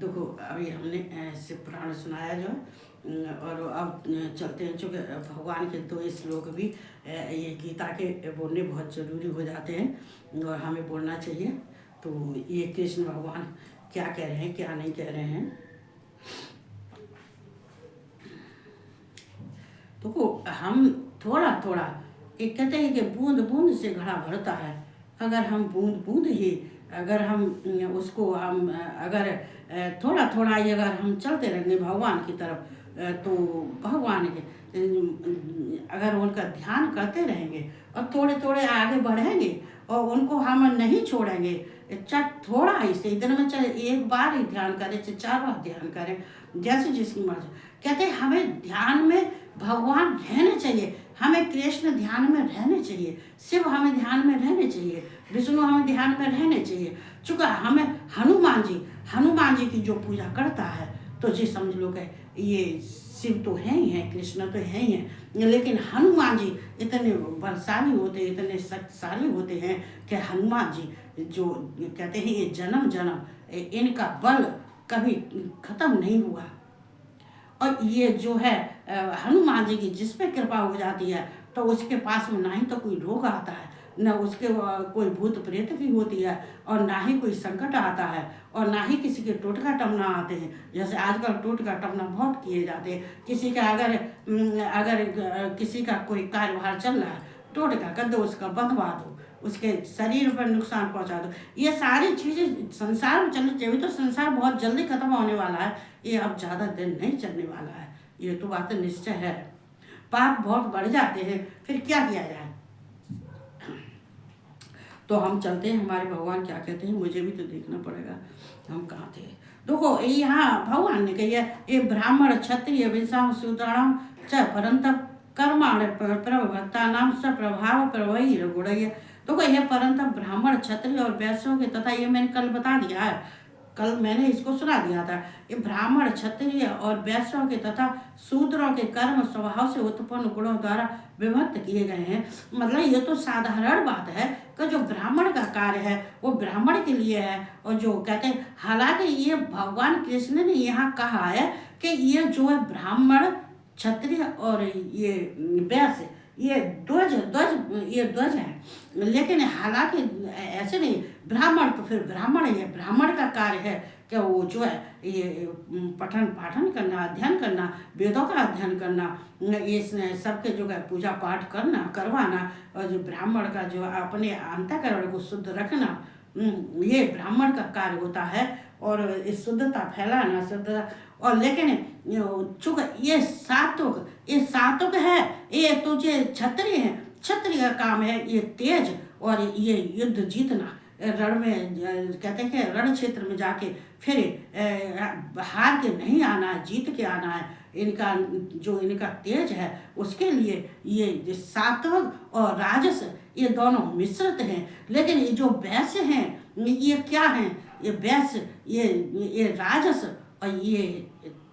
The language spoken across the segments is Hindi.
देखो अभी हमने शिव पुराण सुनाया जो है, और अब चलते हैं। चूँकि भगवान के 2 श्लोक भी ये गीता के बोलने बहुत ज़रूरी हो जाते हैं और हमें बोलना चाहिए। तो ये कृष्ण भगवान क्या कह रहे हैं, क्या नहीं कह रहे हैं। देखो हम थोड़ा थोड़ा, एक कहते हैं कि बूंद बूंद से घड़ा भरता है। अगर हम बूंद बूंद ही, अगर हम उसको हम अगर थोड़ा थोड़ा ही अगर हम चलते रहेंगे भगवान की तरफ, तो भगवान के अगर उनका ध्यान करते रहेंगे और थोड़े थोड़े आगे बढ़ेंगे और उनको हम नहीं छोड़ेंगे, चाहे थोड़ा ही से दिन में, चाहे एक बार ही ध्यान करें, चाहे 4 बार ध्यान करें, जैसे जिसकी मर्जी। कहते हैं हमें ध्यान में भगवान रहने चाहिए, हमें कृष्ण ध्यान में रहने चाहिए, शिव हमें ध्यान में रहने चाहिए, विष्णु हमें ध्यान में रहने चाहिए। चूँकि हमें हनुमान जी की जो पूजा करता है, तो जी समझ लो कि ये शिव तो है ही है, कृष्ण तो है ही है, लेकिन हनुमान जी इतने बलशाली होते हैं, इतने शक्तिशाली होते हैं कि हनुमान जी जो कहते हैं ये जन्म जन्म इनका बल कभी खत्म नहीं हुआ। और ये जो है हनुमान जी की जिस पे कृपा हो जाती है, तो उसके पास में ना ही तो कोई रोग आता है, न उसके कोई भूत प्रेत की होती है, और ना ही कोई संकट आता है, और ना ही किसी के टोटका टमना आते हैं। जैसे आजकल टोटका टमना बहुत किए जाते हैं। किसी का अगर किसी का कोई कार्यभार चल रहा है, टोटका कर दो, उसका बंधवा दो, उसके शरीर पर नुकसान पहुंचा दो। ये सारी चीज़ें संसार में चलनी चाहिए। तो संसार बहुत जल्दी खत्म होने वाला है, ये अब ज़्यादा दिन नहीं चलने वाला है, ये तो बात निश्चय है। पाप बहुत बढ़ जाते हैं, फिर क्या किया जाए। तो हम चलते हैं, हमारे भगवान क्या कहते हैं, मुझे भी तो देखना पड़ेगा हम कहाँ थे। देखो यहाँ भगवान ने कही है, ये ब्राह्मण क्षत्रिय वैश्य शूद्राणाम च परंतप कर्माण प्रभक्ता नाम स प्रभाव प्रवही गुणय। देखो यह परंतप ब्राह्मण क्षत्रिय और वैश्यों के, तथा ये मैंने कल बता दिया है, कल मैंने इसको सुना दिया था। ये ब्राह्मण क्षत्रिय और वैश्यों के तथा शूद्रों के कर्म स्वभाव से उत्पन्न गुणों द्वारा विभक्त किए गए हैं। मतलब ये तो साधारण बात है कि जो ब्राह्मण का कार्य है वो ब्राह्मण के लिए है, और जो कहते हैं, हालांकि ये भगवान कृष्ण ने यहाँ कहा है कि ये जो है ब्राह्मण क्षत्रिय और ये वैश्य, ये ध्वज है। लेकिन हालांकि ऐसे नहीं, ब्राह्मण तो फिर ब्राह्मण ही है, ब्राह्मण का कार्य है कि वो जो है ये पठन पाठन करना, अध्ययन करना, वेदों का अध्ययन करना, इस सबके जो है पूजा पाठ करवाना, और जो ब्राह्मण का जो अपने अंतःकरण को शुद्ध रखना, ये ब्राह्मण का कार्य होता है। और इस शुद्धता फैलाना, शुद्धता। और लेकिन चूंकि ये सात्विक है, ये तो जो क्षत्रिय है, क्षत्रिय का काम है ये तेज और ये युद्ध जीतना, रण में कहते हैं कि रण क्षेत्र में जाके फिर हार के नहीं आना है, जीत के आना है। इनका तेज है, उसके लिए ये सात्विक और राजस ये दोनों मिश्रित हैं। लेकिन ये जो वैश्य हैं ये क्या हैं, ये वैश्य ये राजस और ये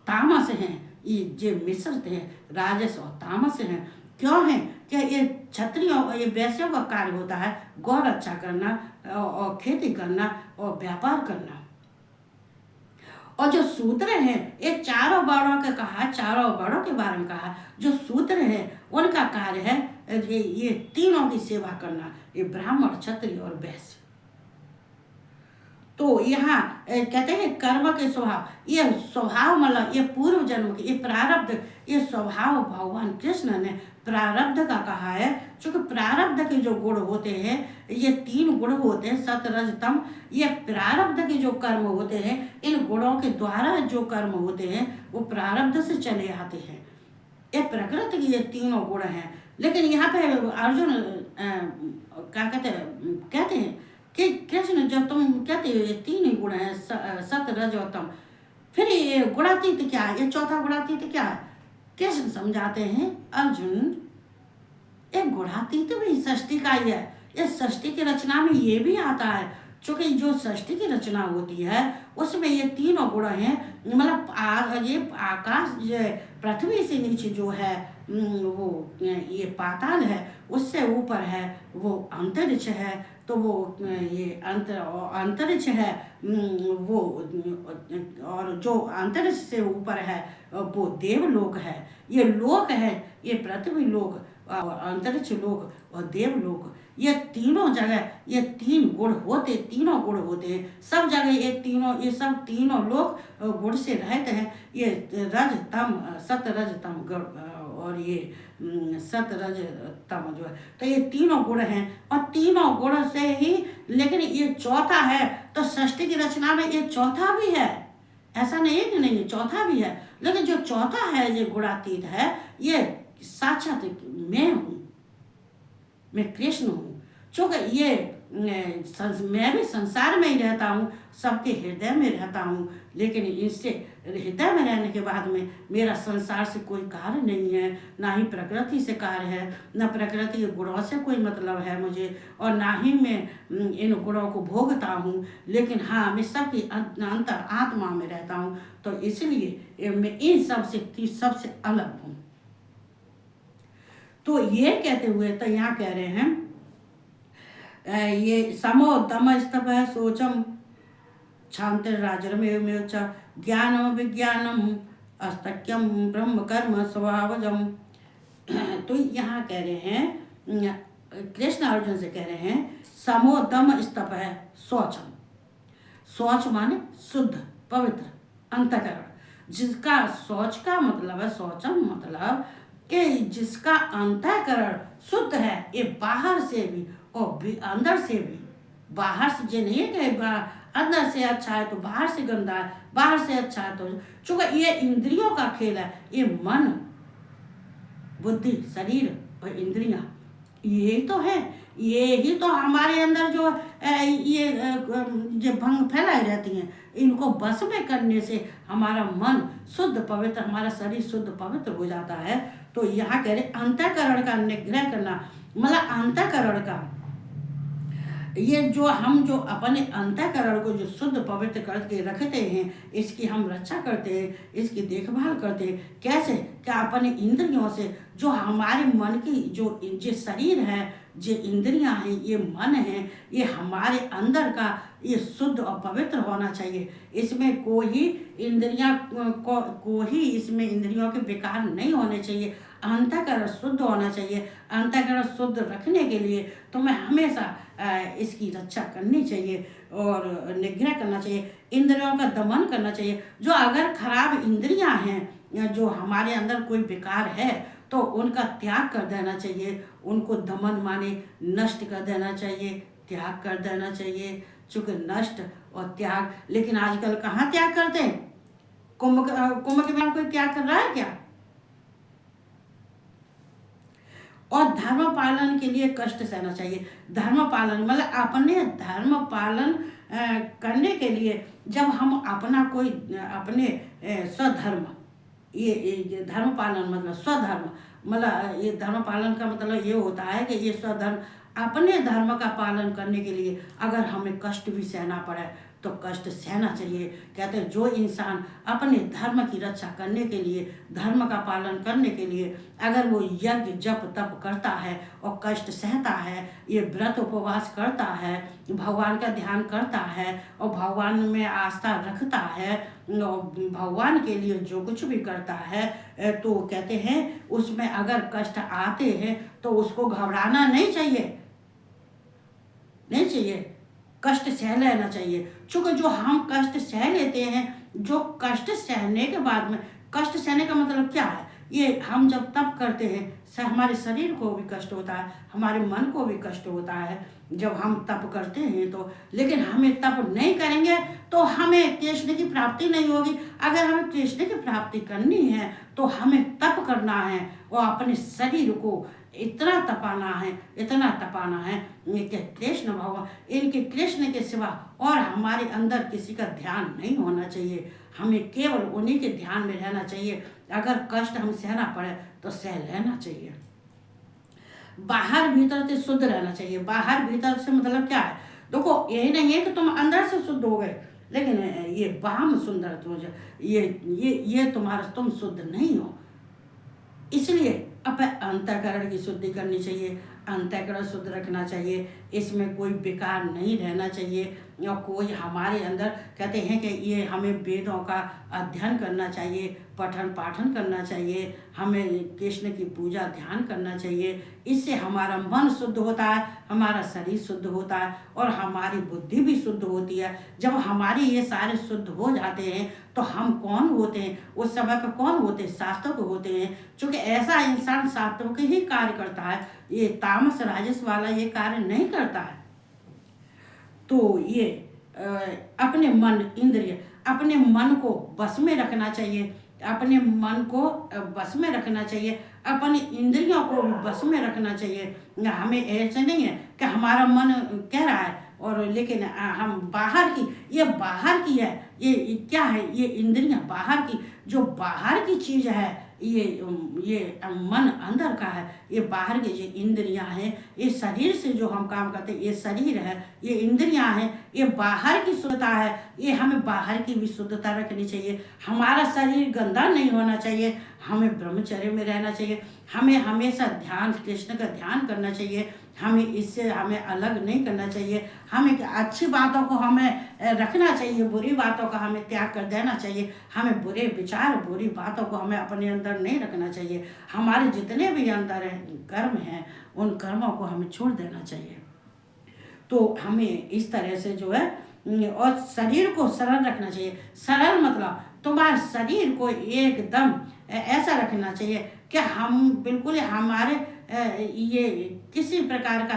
तामस हैं, ये जो मिश्रित हैं, राजस और तामस हैं। क्यों है कि ये क्षत्रियों और ये वैश्यों का कार्य होता है गौ रक्षा करना और खेती करना और व्यापार करना। और जो शूद्र हैं, ये चारों वर्णों के कहा, चारों वर्णों के बारे में कहा। जो शूद्र है उनका कार्य है ये तीनों की सेवा करना, ये ब्राह्मण क्षत्रिय और वैश्य। तो यहाँ कहते हैं कर्म के स्वभाव, ये स्वभाव मतलब ये पूर्व जन्म के, ये प्रारब्ध, ये स्वभाव भगवान कृष्ण ने प्रारब्ध का कहा है। क्योंकि प्रारब्ध के जो गुण होते हैं, ये 3 गुण होते हैं, सत रज तम। ये प्रारब्ध के जो कर्म होते हैं, इन गुणों के द्वारा जो कर्म होते हैं वो प्रारब्ध से चले आते हैं। ये प्रकृति के ये तीनों गुण हैं। लेकिन यहाँ पे अर्जुन क्या कहते हैं कि कृष्ण जब तुम कहते हो ये 3 ही गुण है, सत रज और तम, फिर ये गुणातीत क्या है, ये चौथा गुणातीत क्या है। कृष्ण समझाते हैं, अर्जुन एक गुणातीत भी सृष्टि का ही है। ये सृष्टि की रचना में ये भी आता है, क्योंकि जो सृष्टि की रचना होती है उसमें ये तीनों गुण हैं। मतलब ये आकाश, ये पृथ्वी से नीचे जो है वो ये पाताल है, उससे ऊपर है वो अंतरिक्ष है। तो वो ये अंतरिक्ष है, वो और जो अंतरिक्ष से ऊपर है वो देवलोक है। ये लोक है, ये पृथ्वी लोक और अंतरिक्ष लोक और देवलोक, ये तीनों जगह ये तीनों गुण होते हैं सब जगह। ये सब तीनों लोग गुण से रहते हैं। ये रज तम सत रज तम और ये सत रज तम जो है, तो ये तीनों गुण हैं और तीनों गुण से ही, लेकिन ये चौथा है। तो सृष्टि की रचना में ये चौथा भी है, ऐसा नहीं है कि नहीं, ये चौथा भी है। लेकिन जो चौथा है ये गुणातीत है, ये साक्षात मैं हूँ, मैं कृष्ण हूँ। चूँकि ये मैं भी संसार में ही रहता हूँ, सबके हृदय में रहता हूँ, लेकिन इससे हृदय में रहने के बाद में मेरा संसार से कोई कार्य नहीं है, ना ही प्रकृति से कार्य है, ना प्रकृति के गुणों से कोई मतलब है मुझे, और ना ही मैं इन गुणों को भोगता हूँ। लेकिन हाँ, मैं सबकी अंतर आत्मा में रहता हूँ। तो इसलिए मैं इन सबसे अलग हूँ। तो ये कहते हुए तो यहाँ कह रहे हैं ये समो दम स्तप सोचम क्षांतिराजरमेव च ज्ञानम विज्ञानम अस्तक्यम ब्रह्म कर्म स्वभावजम। तो यहाँ कह रहे हैं, कृष्ण अर्जुन से कह रहे हैं, समो दम स्तप है शौचम। शौच माने शुद्ध पवित्र अंतःकरण, जिसका शौच का मतलब है, शौचम मतलब कि जिसका अंतःकरण शुद्ध है, ये बाहर से भी और अंदर से भी। बाहर से ये नहीं है कि अंदर से अच्छा है तो बाहर से गंदा है, बाहर से अच्छा है तो, चूंकि ये इंद्रियों का खेल है। ये मन बुद्धि शरीर और इंद्रियां, यही तो है, ये ही तो हमारे अंदर जो ये भंग फैलाई रहती हैं, इनको बस में करने से हमारा मन शुद्ध पवित्र, हमारा शरीर शुद्ध पवित्र हो जाता है। तो यहाँ कह रहे अंतःकरण का निग्रह करना, मतलब अंतःकरण का ये जो हम जो अपने अंतःकरण को जो शुद्ध पवित्र करके रखते हैं, इसकी हम रक्षा करते हैं, इसकी देखभाल करते हैं। कैसे? क्या अपने इंद्रियों से, जो हमारे मन की जो शरीर है, जो इंद्रियां हैं, ये मन है, ये हमारे अंदर का ये शुद्ध और पवित्र होना चाहिए। इसमें कोई इंद्रियां कोई इसमें इंद्रियों के विकार नहीं होने चाहिए। अंतःकरण शुद्ध होना चाहिए। अंतःकरण शुद्ध रखने के लिए तो मैं हमेशा इसकी रक्षा करनी चाहिए और निग्रह करना चाहिए, इंद्रियों का दमन करना चाहिए। जो अगर खराब इंद्रियां हैं या जो हमारे अंदर कोई विकार है तो उनका त्याग कर देना चाहिए, उनको दमन माने नष्ट कर देना चाहिए, त्याग कर देना चाहिए। चूँकि नष्ट और त्याग, लेकिन आजकल कहाँ त्याग करते हैं? कुंभ के मेला कोई त्याग कर रहा है क्या? और धर्म पालन के लिए कष्ट सहना चाहिए। धर्म पालन मतलब अपने धर्म पालन करने के लिए जब हम अपना कोई अपने स्वधर्म, ये धर्म पालन मतलब स्वधर्म, मतलब ये धर्म पालन का मतलब ये होता है कि ये स्वधर्म, अपने धर्म का पालन करने के लिए अगर हमें कष्ट भी सहना पड़े तो कष्ट सहना चाहिए। कहते हैं जो इंसान अपने धर्म की रक्षा करने के लिए, धर्म का पालन करने के लिए अगर वो यज्ञ जप तप करता है और कष्ट सहता है, ये व्रत उपवास करता है, भगवान का ध्यान करता है और भगवान में आस्था रखता है, भगवान के लिए जो कुछ भी करता है, तो कहते हैं उसमें अगर कष्ट आते हैं तो उसको घबराना नहीं चाहिए, नहीं चाहिए, कष्ट सह लेना चाहिए। चूँकि जो हम कष्ट सह लेते हैं, जो कष्ट सहने के बाद में, कष्ट सहने का मतलब क्या है? ये हम जब तप करते हैं हमारे शरीर को भी कष्ट होता है, हमारे मन को भी कष्ट होता है जब हम तप करते हैं तो। लेकिन हमें तप नहीं करेंगे तो हमें कृष्ण की प्राप्ति नहीं होगी। अगर हमें कृष्ण की प्राप्ति करनी है तो हमें तप करना है और अपने शरीर को इतना तपाना है, इतना तपाना है कि कृष्ण भगवान, इनके कृष्ण के सिवा और हमारे अंदर किसी का ध्यान नहीं होना चाहिए। हमें केवल उन्हीं के ध्यान में रहना चाहिए। अगर कष्ट हम सहना पड़े तो सह लेना चाहिए। बाहर भीतर से शुद्ध रहना चाहिए। बाहर भीतर से मतलब क्या है? देखो, यही नहीं है कि तुम अंदर से शुद्ध हो गए, लेकिन ये बाहर सुंदर तो ये तुम्हारा, तुम शुद्ध नहीं हो। इसलिए अंतःकरण की शुद्धि करनी चाहिए, अंतःकरण शुद्ध रखना चाहिए, इसमें कोई बेकार नहीं रहना चाहिए। और कोई हमारे अंदर कहते हैं कि ये हमें वेदों का अध्ययन करना चाहिए, पठन पाठन करना चाहिए, हमें कृष्ण की पूजा ध्यान करना चाहिए। इससे हमारा मन शुद्ध होता है, हमारा शरीर शुद्ध होता है और हमारी बुद्धि भी शुद्ध होती है। जब हमारे ये सारे शुद्ध हो जाते हैं तो हम कौन होते हैं उस समय पर? कौन होते हैं? सात्विक होते हैं। क्योंकि ऐसा इंसान सात्विक ही कार्य करता है, ये तामस राजस वाला ये कार्य नहीं करता है। तो ये अपने मन इंद्रिय, अपने मन को बस में रखना चाहिए, अपने मन को बस में रखना चाहिए, अपने इंद्रियों को भी बस में रखना चाहिए। हमें ऐसे नहीं है कि हमारा मन कह रहा है और लेकिन हम बाहर की, ये बाहर की है, ये क्या है, ये इंद्रियां बाहर की, जो बाहर की चीज है ये मन अंदर का है, ये बाहर की जो इंद्रियां हैं, ये शरीर से जो हम काम करते हैं, ये शरीर है, ये इंद्रियां हैं, ये बाहर की शुद्धता है, ये हमें बाहर की भी शुद्धता रखनी चाहिए। हमारा शरीर गंदा नहीं होना चाहिए, हमें ब्रह्मचर्य में रहना चाहिए, हमें हमेशा ध्यान, कृष्ण का ध्यान करना चाहिए, हमें इससे हमें अलग नहीं करना चाहिए। हमें अच्छी बातों को हमें रखना चाहिए, बुरी बातों का हमें त्याग कर देना चाहिए। हमें बुरे विचार, बुरी बातों को हमें अपने अंदर नहीं रखना चाहिए। हमारे जितने भी अंदर कर्म हैं उन कर्मों को हमें छोड़ देना चाहिए। तो हमें इस तरह से जो है, और शरीर को सरल रखना चाहिए। सरल मतलब तुम्हारे शरीर को एकदम ऐसा रखना चाहिए कि हम बिल्कुल हमारे ये किसी प्रकार का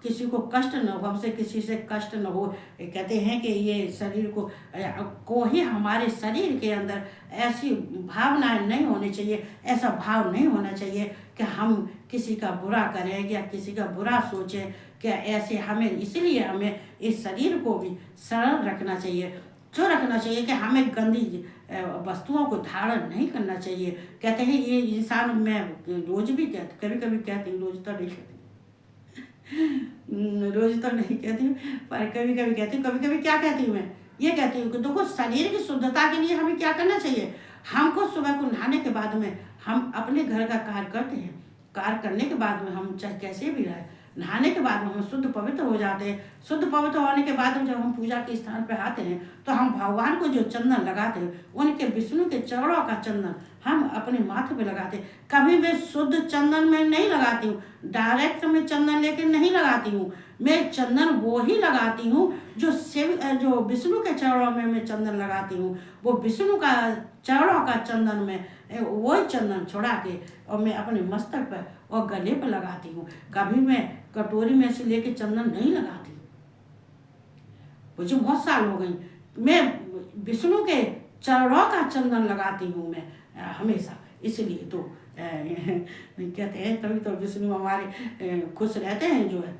किसी को कष्ट न हो, हमसे किसी से कष्ट न हो। कहते हैं कि ये शरीर को ही हमारे शरीर के अंदर ऐसी भावनाएं नहीं होनी चाहिए, ऐसा भाव नहीं होना चाहिए कि हम किसी का बुरा करें या किसी का बुरा सोचें। क्या ऐसे हमें, इसलिए हमें इस शरीर को भी सरल रखना चाहिए। क्यों रखना चाहिए? कि हमें गंदी वस्तुओं को धारण नहीं करना चाहिए। कहते हैं ये इंसान, मैं रोज भी कहती, कभी कभी कहती हूँ, रोज तो नहीं कहती, रोज तो नहीं कहती हूँ, पर कभी कभी कहती हूँ। कभी कभी क्या कहती हूँ मैं? ये कहती हूँ कि देखो, शरीर की शुद्धता के लिए हमें क्या करना चाहिए। हमको सुबह को नहाने के बाद में हम अपने घर का कार्य करते हैं, कार्य करने के बाद में हम चाहे कैसे भी रहे, नहाने के बाद में हम शुद्ध पवित्र हो जाते हैं। शुद्ध पवित्र होने के बाद जब हम पूजा के स्थान पर आते हैं तो हम भगवान को जो चंदन लगाते हैं, उनके विष्णु के चरणों का चंदन हम अपने माथे पे लगाते हैं। कभी मैं शुद्ध चंदन में नहीं लगाती हूँ, डायरेक्ट में चंदन लेके नहीं लगाती हूँ। मैं चंदन वो ही लगाती हूँ जो विष्णु के चरणों में मैं चंदन लगाती हूँ। वो विष्णु का चरणों का चंदन में वही चंदन छोड़ा के और मैं अपने मस्तक पर और गले पर लगाती हूँ। कभी मैं कटोरी में से लेके चंदन नहीं लगाती। मुझे बहुत साल हो गई, मैं विष्णु के चरणों का चंदन लगाती हूँ मैं हमेशा। इसलिए तो कहते हैं तभी तो विष्णु हमारे खुश रहते हैं जो है।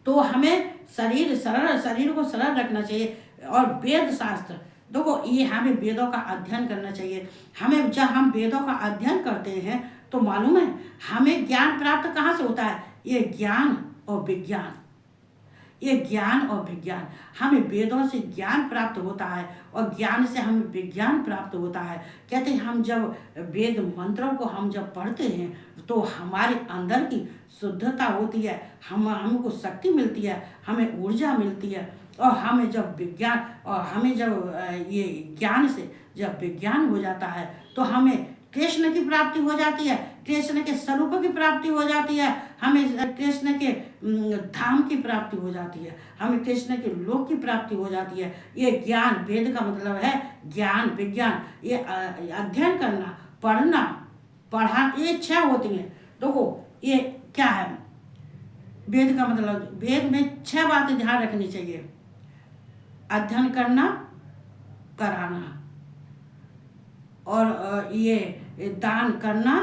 तो हमें शरीर को सरल रखना चाहिए। और वेद शास्त्र, देखो ये हमें वेदों का अध्ययन करना चाहिए। हमें जब हम वेदों का अध्ययन करते हैं तो मालूम है हमें ज्ञान प्राप्त कहाँ से होता है? ये ज्ञान और विज्ञान, ये ज्ञान और विज्ञान, हमें वेदों से ज्ञान प्राप्त होता है और ज्ञान से हमें विज्ञान प्राप्त होता है। कहते हैं हम जब वेद मंत्रों को हम जब पढ़ते हैं तो हमारे अंदर की शुद्धता होती है, हमको शक्ति मिलती है, हमें ऊर्जा मिलती है। और हमें जब विज्ञान, और हमें जब ये ज्ञान से जब विज्ञान हो जाता है तो हमें कृष्ण की प्राप्ति हो जाती है, कृष्ण के स्वरूप की प्राप्ति हो जाती है, हमें कृष्ण के धाम की प्राप्ति हो जाती है, हमें कृष्ण के लोक की प्राप्ति हो जाती है। ये ज्ञान, वेद का मतलब है ज्ञान विज्ञान। ये अध्ययन करना, पढ़ना ये इच्छा होती है। देखो ये क्या है वेद का मतलब? वेद में 6 बातें ध्यान रखनी चाहिए: अध्ययन करना, कराना, और ये दान करना,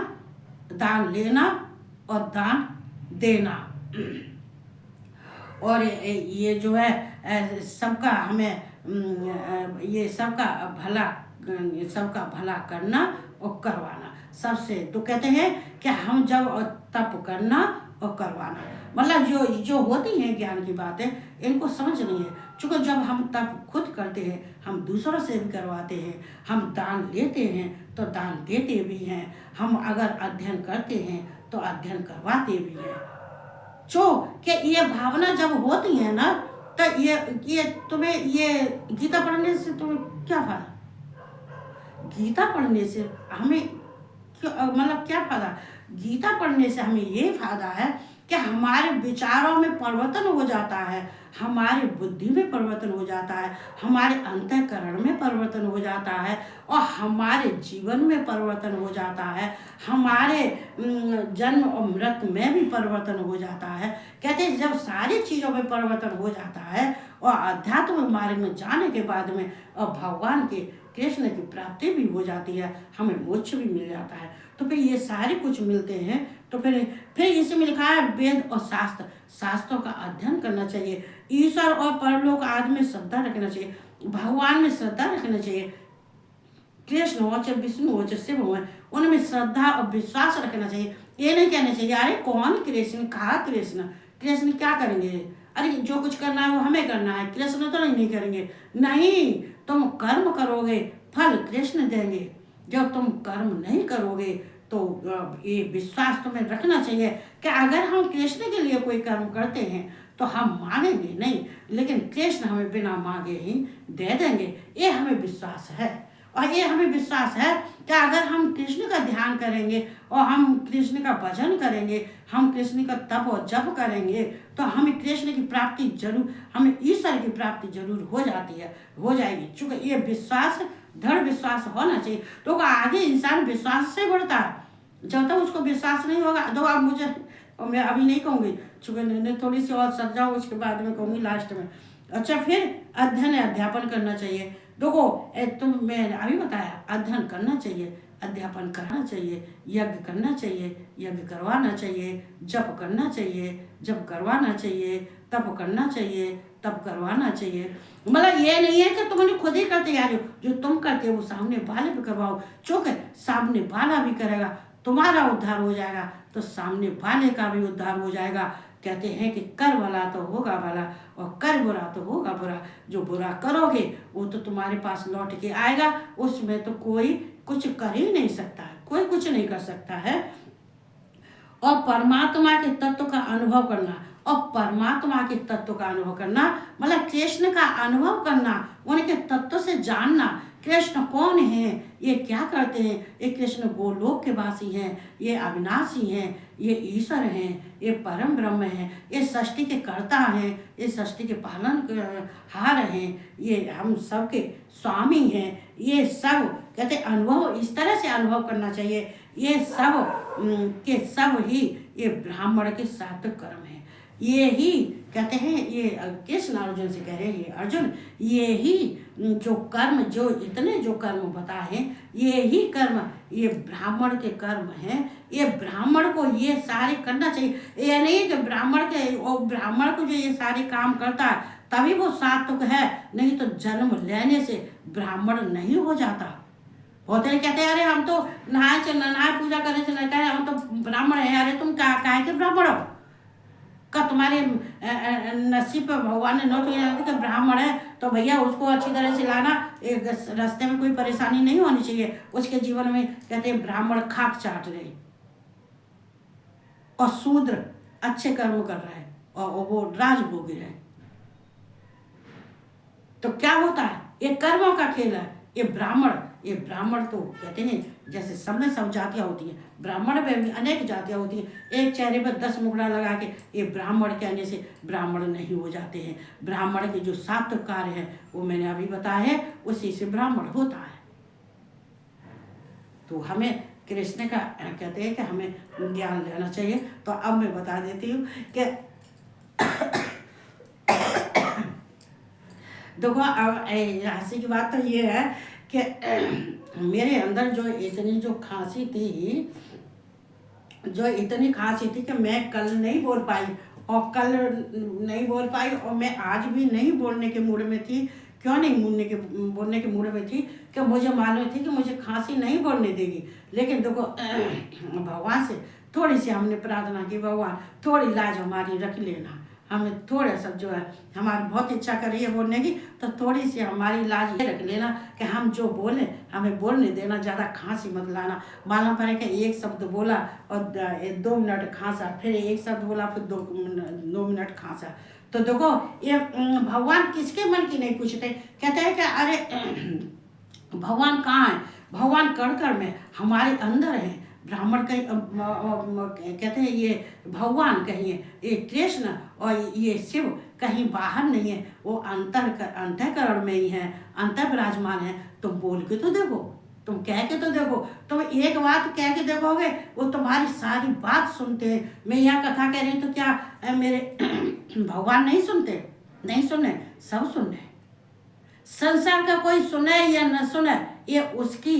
दान लेना और दान देना। और ये जो है सबका हमें ये सबका भला करना और करवाना सबसे। तो कहते हैं कि हम जब तप करना और करवाना। मतलब जो जो होती हैं ज्ञान की बातें, इनको समझनी है। चूँकि जब हम तब खुद करते हैं, हम दूसरों से भी करवाते हैं। हम दान लेते हैं तो दान देते भी हैं। हम अगर अध्ययन करते हैं तो अध्ययन करवाते भी हैं। जो कि ये भावना जब होती है ना, तो ये तुम्हें, ये गीता पढ़ने से तुम्हें क्या फायदा? गीता पढ़ने से हमें मतलब क्या फायदा? गीता पढ़ने से हमें ये फायदा है कि हमारे विचारों में परिवर्तन हो जाता है, हमारी बुद्धि में परिवर्तन हो जाता है, हमारे अंतःकरण में परिवर्तन हो जाता है, और हमारे जीवन में परिवर्तन हो जाता है, हमारे जन्म और मृत्यु में भी परिवर्तन हो जाता है। कहते हैं जब सारी चीज़ों में परिवर्तन हो जाता है और अध्यात्म मार्ग में जाने के बाद में और भगवान के कृष्ण की प्राप्ति भी हो जाती है, हमें मोक्ष भी मिल जाता है। तो फिर ये सारे कुछ मिलते हैं। तो फिर इसमें लिखा है वेद और शास्त्र, शास्त्रों का अध्ययन करना चाहिए। ईश्वर और परलोक आदि में श्रद्धा रखना चाहिए, भगवान में श्रद्धा रखना चाहिए। कृष्ण हो चाहे विष्णु हो चाहे शिव हो, उनमें श्रद्धा और विश्वास रखना चाहिए। ये नहीं कहना चाहिए अरे कौन कृष्ण, कहा कृष्ण, कृष्ण क्या करेंगे, अरे जो कुछ करना है वो हमें करना है, कृष्ण तो नहीं करेंगे। नहीं, तुम कर्म करोगे फल कृष्ण देंगे। जब तुम कर्म नहीं करोगे तो ये विश्वास तुम्हें रखना चाहिए कि अगर हम कृष्ण के लिए कोई कर्म करते हैं तो हम मांगेंगे नहीं, लेकिन कृष्ण हमें बिना मांगे ही दे देंगे। ये हमें विश्वास है। और ये हमें विश्वास है कि अगर हम कृष्ण का ध्यान करेंगे और हम कृष्ण का भजन करेंगे, हम कृष्ण का तप और जप करेंगे, तो हमें कृष्ण की प्राप्ति जरूर, हमें ईश्वर की प्राप्ति जरूर हो जाती है, हो जाएगी। चूँकि ये विश्वास, दृढ़ विश्वास होना चाहिए। तो आगे इंसान विश्वास से बढ़ता है। जब तक उसको विश्वास नहीं होगा, तो आप मुझे, और मैं अभी नहीं कहूँगी, चूँकि थोड़ी सी और सर जाऊँ, उसके बाद में कहूँगी लास्ट में। अच्छा, फिर अध्ययन अध्यापन करना चाहिए। देखो तुम, मैं अभी बताया, अध्ययन करना चाहिए, अध्यापन करना चाहिए, यज्ञ करना चाहिए, यज्ञ करवाना चाहिए, जप करना चाहिए, जप करवाना चाहिए, तप करना चाहिए, तप करवाना चाहिए। मतलब ये नहीं है कि तुमने खुद ही करते आ रहे हो, जो तुम करते हो वो सामने वाले भी करवाओ। चूँकि सामने वाला भी करेगा, तुम्हारा उद्धार हो जाएगा, तो सामने वाले का भी उद्धार हो जाएगा। कहते हैं कि कर भला तो होगा भला और कर बुरा तो होगा बुरा। जो बुरा करोगे वो तो तुम्हारे पास लौट के आएगा, उसमें तो कोई कुछ कर ही नहीं सकता है, कोई कुछ नहीं कर सकता है। और परमात्मा के तत्व का अनुभव करना, और परमात्मा के तत्व का अनुभव करना मतलब कृष्ण का अनुभव करना, उनके तत्व से जानना। कृष्ण कौन है, ये क्या करते हैं, ये कृष्ण गोलोक के वासी हैं, ये अविनाशी हैं, ये ईश्वर हैं, ये परम ब्रह्म हैं, ये सृष्टि के कर्ता हैं, ये सृष्टि के पालन हार हैं, ये हम सबके स्वामी हैं। ये सब कहते अनुभव, इस तरह से अनुभव करना चाहिए। ये सब के सब ही ये ब्राह्मण के सात्विक कर्म है। ये ही कहते हैं, ये कृष्ण अर्जुन से कह रहे हैं, ये अर्जुन, ये ही जो कर्म, जो इतने जो कर्म बताए हैं, ये ही कर्म, ये ब्राह्मण के कर्म हैं। ये ब्राह्मण को ये सारे करना चाहिए। ये नहीं कि ब्राह्मण के, और ब्राह्मण को जो ये सारे काम करता है तभी वो सात्विक है, नहीं तो जन्म लेने से ब्राह्मण नहीं हो जाता। बहुत लोग कहते हैं अरे हम तो नहाए पूजा करने से नहीं, हम तो ब्राह्मण है। अरे तुम काहे के ब्राह्मण हो? का तुम्हारे नसीब पर भगवान ने नोट किया कि ब्राह्मण है तो भैया उसको अच्छी तरह से लाना, एक रास्ते में कोई परेशानी नहीं होनी चाहिए उसके जीवन में। कहते हैं ब्राह्मण खाक चाट रहे और शूद्र अच्छे कर्म कर रहे हैं और वो राजभोग रहे। तो क्या होता है, ये कर्मों का खेल है। ये ब्राह्मण तो कहते हैं जैसे सब में सब जातियाँ होती हैं, ब्राह्मण में भी अनेक जातियाँ होती हैं। एक चेहरे पर 10 मुखड़ा लगा के ये ब्राह्मण कहने से ब्राह्मण नहीं हो जाते हैं। ब्राह्मण के जो 7 कार्य हैं वो मैंने अभी बताया है, उसी से ब्राह्मण होता है। तो हमें कृष्ण का कहते हैं कि हमें ज्ञान लेना चाहिए। तो अब मैं बता देती हूँ कि देखो, अब हंसी की बात तो ये है कि मेरे अंदर जो इतनी खांसी थी कि मैं कल नहीं बोल पाई, और मैं आज भी नहीं बोलने के मूड में थी। क्यों नहीं बोलने के मूड में थी? कि मुझे मालूम थी कि मुझे खांसी नहीं बोलने देगी। लेकिन देखो भगवान से थोड़ी सी हमने प्रार्थना की, भगवान थोड़ी लाज हमारी रख लेना, हमें थोड़ा सा जो है हमारी बहुत इच्छा कर रही है बोलने की, तो थोड़ी सी हमारी लाज ये रख लेना कि हम जो बोले हमें बोलने देना, ज़्यादा खांसी मत लाना। मालूम पड़े कि एक शब्द बोला और 2 मिनट खांसा, फिर एक शब्द बोला फिर 2 मिनट खांसा। तो देखो ये भगवान किसके मन की नहीं पूछते, कहते हैं कि अरे भगवान कहाँ है, भगवान कण कण में हमारे अंदर है। ब्राह्मण कहीं कहते हैं ये भगवान कहीं है, ये कृष्ण और ये शिव कहीं बाहर नहीं है, वो अंतःकरण में ही है, अंतर विराजमान है। तुम बोल के तो देखो, तुम कह के तो देखो, तुम एक बात कह के देखोगे वो तुम्हारी सारी बात सुनते हैं। मैं यहाँ कथा कह रही तो क्या मेरे भगवान नहीं सुनते? नहीं सुने, सब सुने। संसार का कोई सुने या न सुने ये उसकी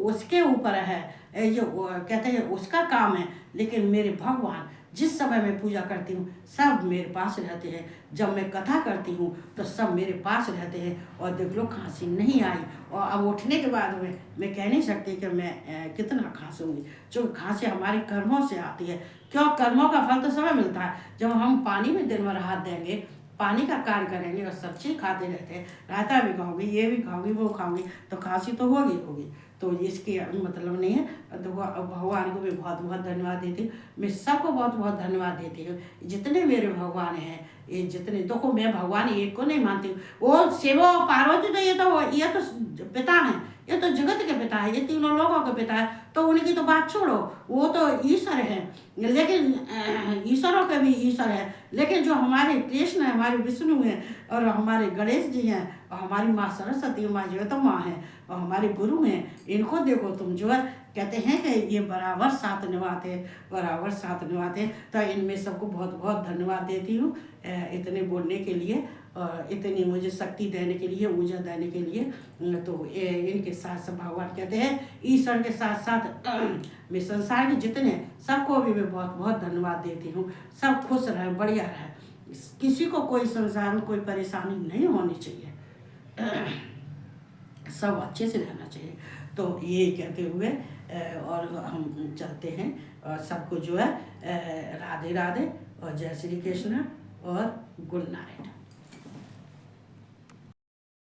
उसके ऊपर है, ये कहते हैं उसका काम है। लेकिन मेरे भगवान जिस समय मैं पूजा करती हूँ सब मेरे पास रहते हैं, जब मैं कथा करती हूँ तो सब मेरे पास रहते हैं। और देख लो खांसी नहीं आई, और अब उठने के बाद में मैं कह नहीं सकती कि मैं कितना खांसूंगी, जो खांसी हमारे कर्मों से आती है। क्यों? कर्मों का फल तो समय मिलता है। जब हम पानी में दिन भर हाथ देंगे, पानी का कार्य करेंगे और सब चीज़ खाते रहते हैं, रायता भी खाऊंगी, ये भी खाऊंगी, वो खाऊंगी, तो खांसी तो होगी होगी। तो इसके मतलब नहीं है। तो भगवान को भी बहुत बहुत धन्यवाद देती हूँ, मैं सबको बहुत बहुत धन्यवाद देती हूँ। जितने मेरे भगवान हैं, ये जितने, देखो मैं भगवान एक को नहीं मानती हूँ, वो शिव और पार्वती तो ये तो पिता हैं, ये तो जगत के पिता है, ये तीनों लोगों के पिता है। तो उनकी तो बात छोड़ो, वो तो ईश्वर है, लेकिन ईश्वरों के भी ईश्वर है। लेकिन जो हमारे कृष्ण है, हमारे विष्णु हैं, और हमारे गणेश जी हैं, और हमारी माँ सरस्वती माँ जो है तो माँ है, और हमारे गुरु हैं, इनको देखो तुम जो है कहते हैं कि ये बराबर साथ निभाते, बराबर साथ निभाते। तो इनमें सबको बहुत बहुत धन्यवाद देती हूँ इतने बोलने के लिए, और इतनी मुझे शक्ति देने के लिए, ऊर्जा देने के लिए। तो इनके साथ सब भगवान कहते हैं ईश्वर के साथ साथ मैं संसार के जितने सबको भी मैं बहुत बहुत धन्यवाद देती हूँ। सब खुश रहे, बढ़िया रहे, किसी को कोई संसार में कोई परेशानी नहीं होनी चाहिए, सब अच्छे से रहना चाहिए। तो ये कहते हुए और हम चलते हैं, और सबको जो है राधे राधे और जय श्री कृष्ण और गुड नाइट।